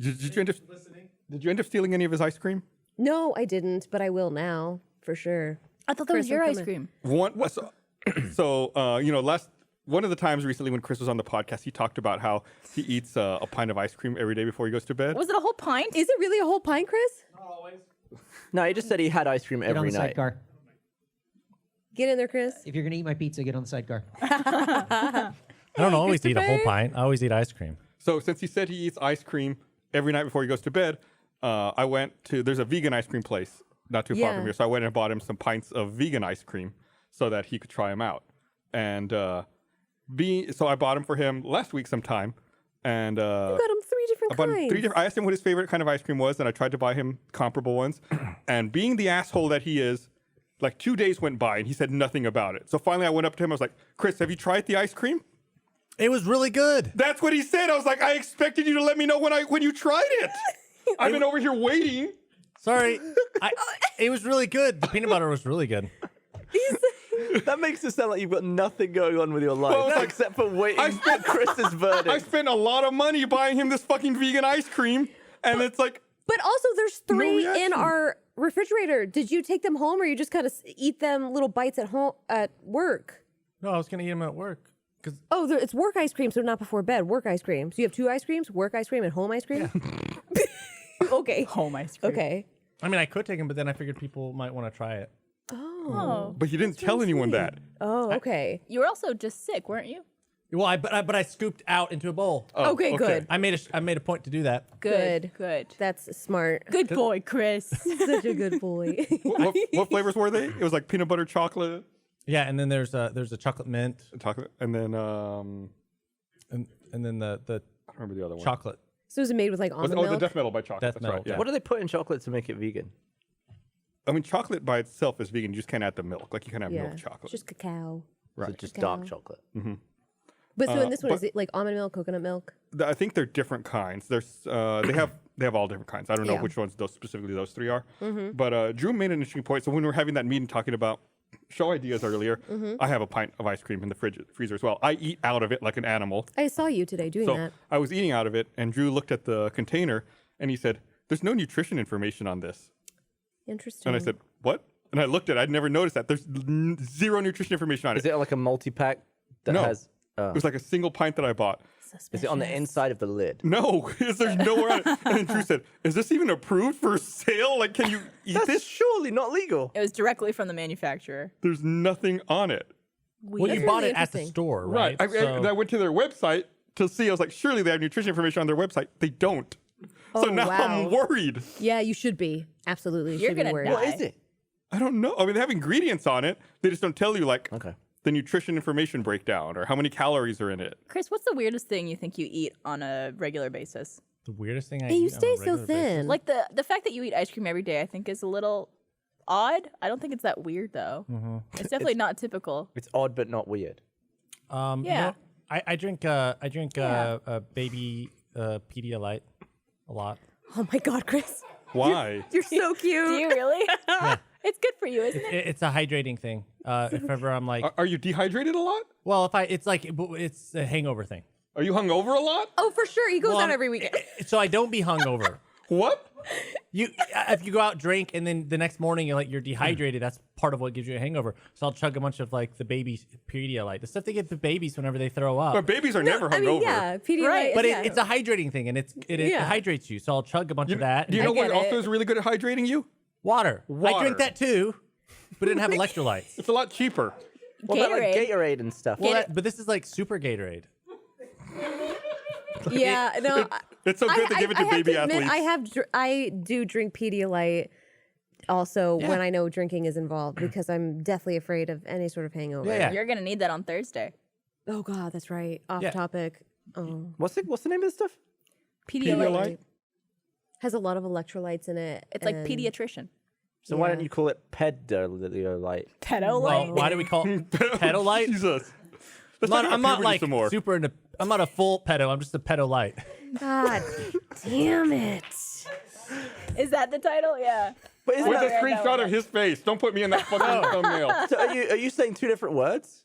Did you end up stealing any of his ice cream? No, I didn't, but I will now for sure. I thought that was your ice cream. One of the times recently when Chris was on the podcast, he talked about how he eats a pint of ice cream every day before he goes to bed. Was it a whole pint? Is it really a whole pint, Chris? Not always. No, he just said he had ice cream every Get on the night. sidecar. Get in there, Chris. If you're gonna eat my pizza, get on the sidecar. I don't always eat a whole pint. I always eat ice cream. So since he said he eats ice cream every night before he goes to bed, I went to, there's a vegan ice cream place not too far from here. So I went and bought him some pints of vegan ice cream so that he could try them out. And so I bought them for him last week sometime. And You got him 3 different kinds. I asked him what his favorite kind of ice cream was, and I tried to buy him comparable ones. And being the asshole that he is, like 2 days went by and he said nothing about it. So finally I went up to him. I was like, Chris, have you tried the ice cream? It was really good. That's what he said. I was like, I expected you to let me know when you tried it. I've been over here waiting. Sorry. It was really good. The peanut butter was really good. That makes it sound like you've got nothing going on with your life except for waiting for Chris's verdict. I spent a lot of money buying him this fucking vegan ice cream, and it's like... But also there's 3 in reaction. our refrigerator. Did you take them home or you just kind of eat them little bites at home at work? No, I was going to eat them at work. Oh, it's work ice cream, so not before bed. Work ice cream. So you have 2 ice creams, work ice cream and home ice cream? Yeah. Okay. Home ice cream. Okay. I mean, I could take them, but then I figured people might want to try it. Oh. But you didn't tell anyone that. Oh, okay. You were also just sick, weren't you? Well, but I scooped out into a bowl. Oh, okay, good. I made a point to do that. Good. Good. That's smart. Good boy, Chris. Such a good boy. What flavors were they? It was like peanut butter chocolate. Yeah, and then there's a chocolate mint, And then and then the I don't remember the other one. chocolate. So is it made with like almond milk? the Death Metal by chocolate. Death That's Metal, right. Yeah. What do they put in chocolate to make it vegan? I mean, chocolate by itself is vegan. You just can't add the milk. Like you can't have milk chocolate. Just cacao. Right. So just Cacao. dark chocolate. But so in this one, but- is it like almond milk, coconut milk? I think they're different kinds. There's they have all different kinds. I don't know Yeah. which ones specifically those 3 are. But Drew made an interesting point. So when we were having that meeting talking about show ideas earlier, I have a pint of ice cream in the freezer as well. I eat out of it like an animal. I saw you today doing So that. I was eating out of it, and Drew looked at the container and he said, "There's no nutrition information on this." Interesting. And I said, "What?" And I looked at it. I'd never noticed that. There's zero nutrition information on Is it. it like a multi-pack that No. has... It was like a single pint that I bought. Is it on the inside of the lid? No, there's nowhere on it. And then Drew said, "Is this even approved for sale? Like, can you eat That's this?" surely not legal. It was directly from the manufacturer. There's nothing on it. Well, That's you bought really it at the interesting. store, right? I went to their website to see. I was like, surely they have nutrition information on their website. They don't. So Oh, now wow. I'm worried. Yeah, you should be. Absolutely. You You're should be gonna worried. die. What is it? I don't know. I mean, they have ingredients on it. They just don't tell you like Okay. the nutrition information breakdown or how many calories are in it. Chris, what's the weirdest thing you think you eat on a regular basis? The weirdest thing I Hey, eat you on a stay so regular basis. thin. Like the fact that you eat ice cream every day, I think is a little odd. I don't think it's that weird though. It's definitely not typical. It's odd but not weird. Yeah. You know, I drink baby Pedialyte a lot. Oh my God, Chris. Why? You're so cute. Do you really? It's good for you, isn't it? It's a hydrating thing. If ever I'm like, Are you dehydrated a lot? well, it's a hangover thing. Are you hungover a lot? Oh, for sure. He goes Well, out every weekend. So I don't be hungover. What? If you go out drink and then the next morning you're dehydrated, that's part of what gives you a hangover. So I'll chug a bunch of like the baby Pedialyte, the stuff they give the babies whenever they throw up. But babies are never hungover. I mean, yeah, Pedialyte. Right. But yeah. it's a hydrating thing, and it Yeah. hydrates you. So I'll chug a bunch of that. Do you know get what also it. is really good at hydrating you? Water. I Water. drink that too, but it didn't have electrolytes. It's a lot cheaper. What about like Gatorade. Gatorade and stuff? Well, but this is like super Gatorade. Yeah, no. It's so good to give it to have baby to admit, athletes. I do drink Pedialyte also when I know drinking is involved because I'm deathly afraid of any sort of hangover. Yeah. You're gonna need that on Thursday. Oh God, that's right. Off Yeah. topic. Oh. What's the name of this stuff? Pedialyte? Has a lot of electrolytes in it. It's like and- pediatrician. So why don't you call it Pedialyte? Pedolite. Well, why do we call it Pedalite? Jesus. I'm not like some more. super into. I'm not a full pedo. I'm just a pedolite. God damn it. Is that the title? Yeah. But isn't With a that, screenshot of his face. Don't put me in that fucking thumbnail. so are you saying two different words?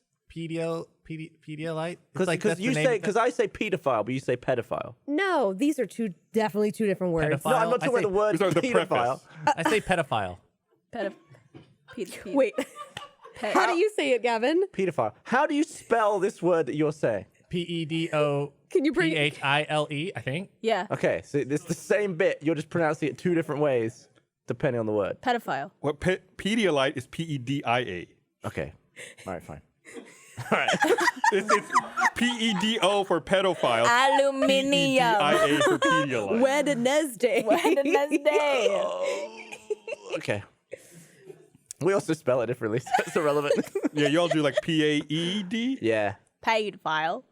Pedialyte? Because you say I say pedophile, but you say pedophile. No, these are definitely two different words. Pedophile. No, I'm not talking about the word These are the pedophile. I say pedophile. Wait, how do you say it, Gavin? Pedophile. How do you spell this word that you're saying? Pedophiile, Can you bring I think. Yeah. Okay, so it's the same bit. You're just pronouncing it two different ways depending on the word. Pedophile. What Pedialyte is P-E-D-I-A. Okay. All right, fine. It's P-E-D-O for pedophile. Aluminium. P-E-D-I-A for Pedialyte. Wednesday? Wednesday. Okay. We also spell it differently, so it's irrelevant. Yeah, y'all do like P-A-E-D? Yeah. Pedophile.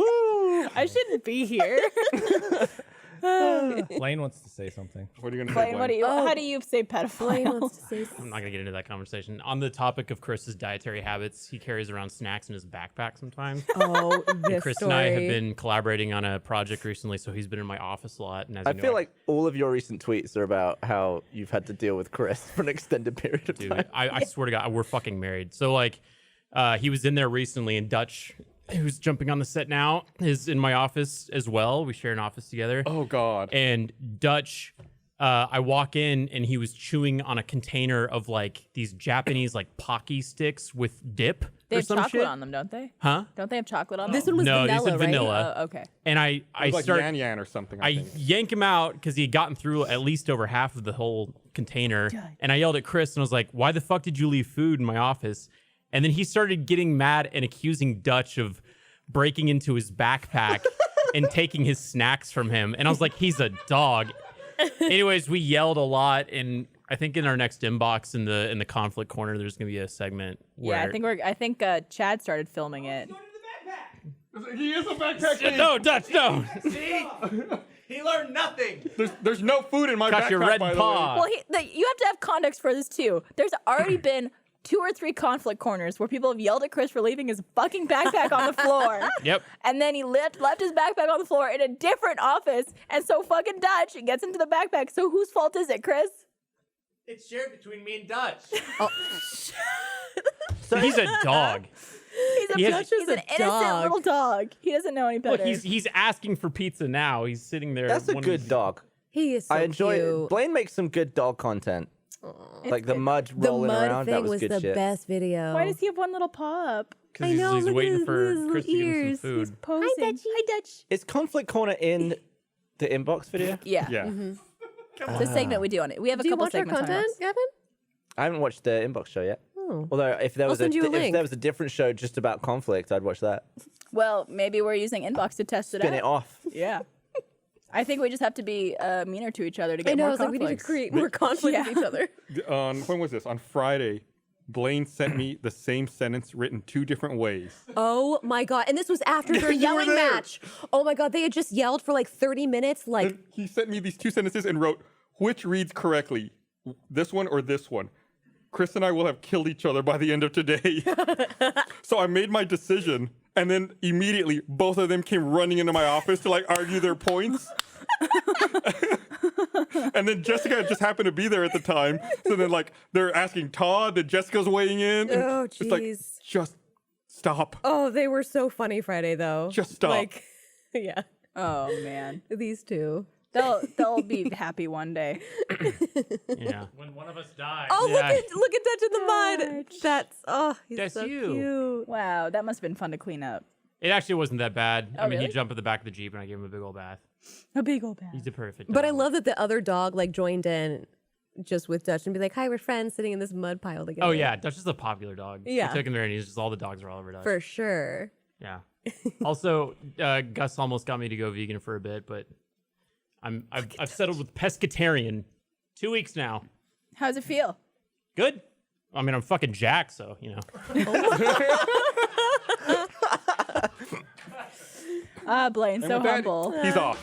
I shouldn't be here. Blaine wants to say something. What are you gonna Blaine, say, what do Blaine? you? How do you say pedophile? wants to say I'm not gonna get into that conversation. On the topic of Chris's dietary habits, he carries around snacks in his backpack sometimes. Oh, this Chris story. and I have been collaborating on a project recently, so he's been in my office a lot. And as I you know, feel like all of your recent tweets are about how you've had to deal with Chris for an extended period of dude, time. I swear to God, we're fucking married. So like, he was in there recently, and Dutch, who's jumping on the set now, is in my office as well. We share an office together. Oh, God. And Dutch, I walk in and he was chewing on a container of like these Japanese like Pocky sticks with dip They or have some chocolate shit. on them, don't they? Huh? Don't they have chocolate on This them? one was No, vanilla, these are right? vanilla. Oh, okay. And I It was like start Yan Yan or something, I I think. yank him out because he had gotten through at least over half of the whole container. And I yelled at Chris and I was like, "Why the fuck did you leave food in my office?" And then he started getting mad and accusing Dutch of breaking into his backpack and taking his snacks from him. And I was like, "He's a dog." Anyways, we yelled a lot, and I think in our next inbox in the conflict corner, there's gonna be a segment where Yeah, I think Chad started filming it. He is a backpack. No, Dutch, no. See? He learned nothing. There's no food in my Got backpack, your red by the paw. Well, you have to have context for this too. There's already been 2 or 3 conflict corners where people have yelled at Chris for leaving his fucking backpack on the floor. Yep. And then he left his backpack on the floor in a different office, and so fucking Dutch gets into the backpack. So whose fault is it, Chris? It's shared between me and Dutch. He's a dog. He's Dutch is an a innocent dog. little dog. He doesn't know any better. Look, he's asking for pizza now. He's sitting there. That's a one of good his- dog. He is so I enjoy it. cute. Blaine makes some good dog content. Like the mud The rolling mud around. thing That was was good the shit. best video. Why does he have one little paw up? Because I know, he's look at waiting his for little Chris to give him ears. some food. Posing. Hi, Dutch. Is Conflict Corner in the inbox video? Yeah. Yeah. It's a segment we do on it. We have a Do you couple watch our segments on content, it. Gavin? I haven't watched the inbox show yet. Oh. Although if there was send you a if link. there was a different show just about conflict, I'd watch that. Well, maybe we're using Inbox to test it Spin out. it off. Yeah. I think we just have to be meaner to each other to get I know. more I was like, we need to conflicts. create more conflict with each other. When was this? On Friday, Blaine sent me the same sentence written 2 different ways. Oh my god! And this was after their You were yelling there. match. Oh my god! They had just yelled for like 30 minutes. Like, And he sent me these 2 sentences and wrote, "Which reads correctly, this one or this one? Chris and I will have killed each other by the end of today." So I made my decision, and then immediately both of them came running into my office to like argue their points. And then Jessica just happened to be there at the time. So then like they're asking Todd, then Jessica's weighing in. and Oh, it's like, jeez. just stop. oh, they were so funny Friday though. Just stop. Like, yeah, Oh man, these two. they'll be happy one day. Yeah. When one of us dies. Oh, Yeah. look at Dutch in the mud. That's he's That's so you. cute. Wow, that must have been fun to clean up. It actually wasn't that bad. I mean, really? he jumped in the back of the Jeep and I gave him a big old bath. A big old bag. He's a perfect But I dog. love that the other dog like joined in just with Dutch and be like, "Hi, we're friends sitting in this mud pile together." Oh, yeah. Dutch is a popular dog. Yeah. We took him there and he's just all the dogs are all over Dutch. for sure. Yeah. Also, Gus almost got me to go vegan for a bit, but I've settled with pescatarian 2 weeks now. How's it feel? Good. I mean, I'm fucking Jack, so, you know. Blaine, And so with that, humble. he's off.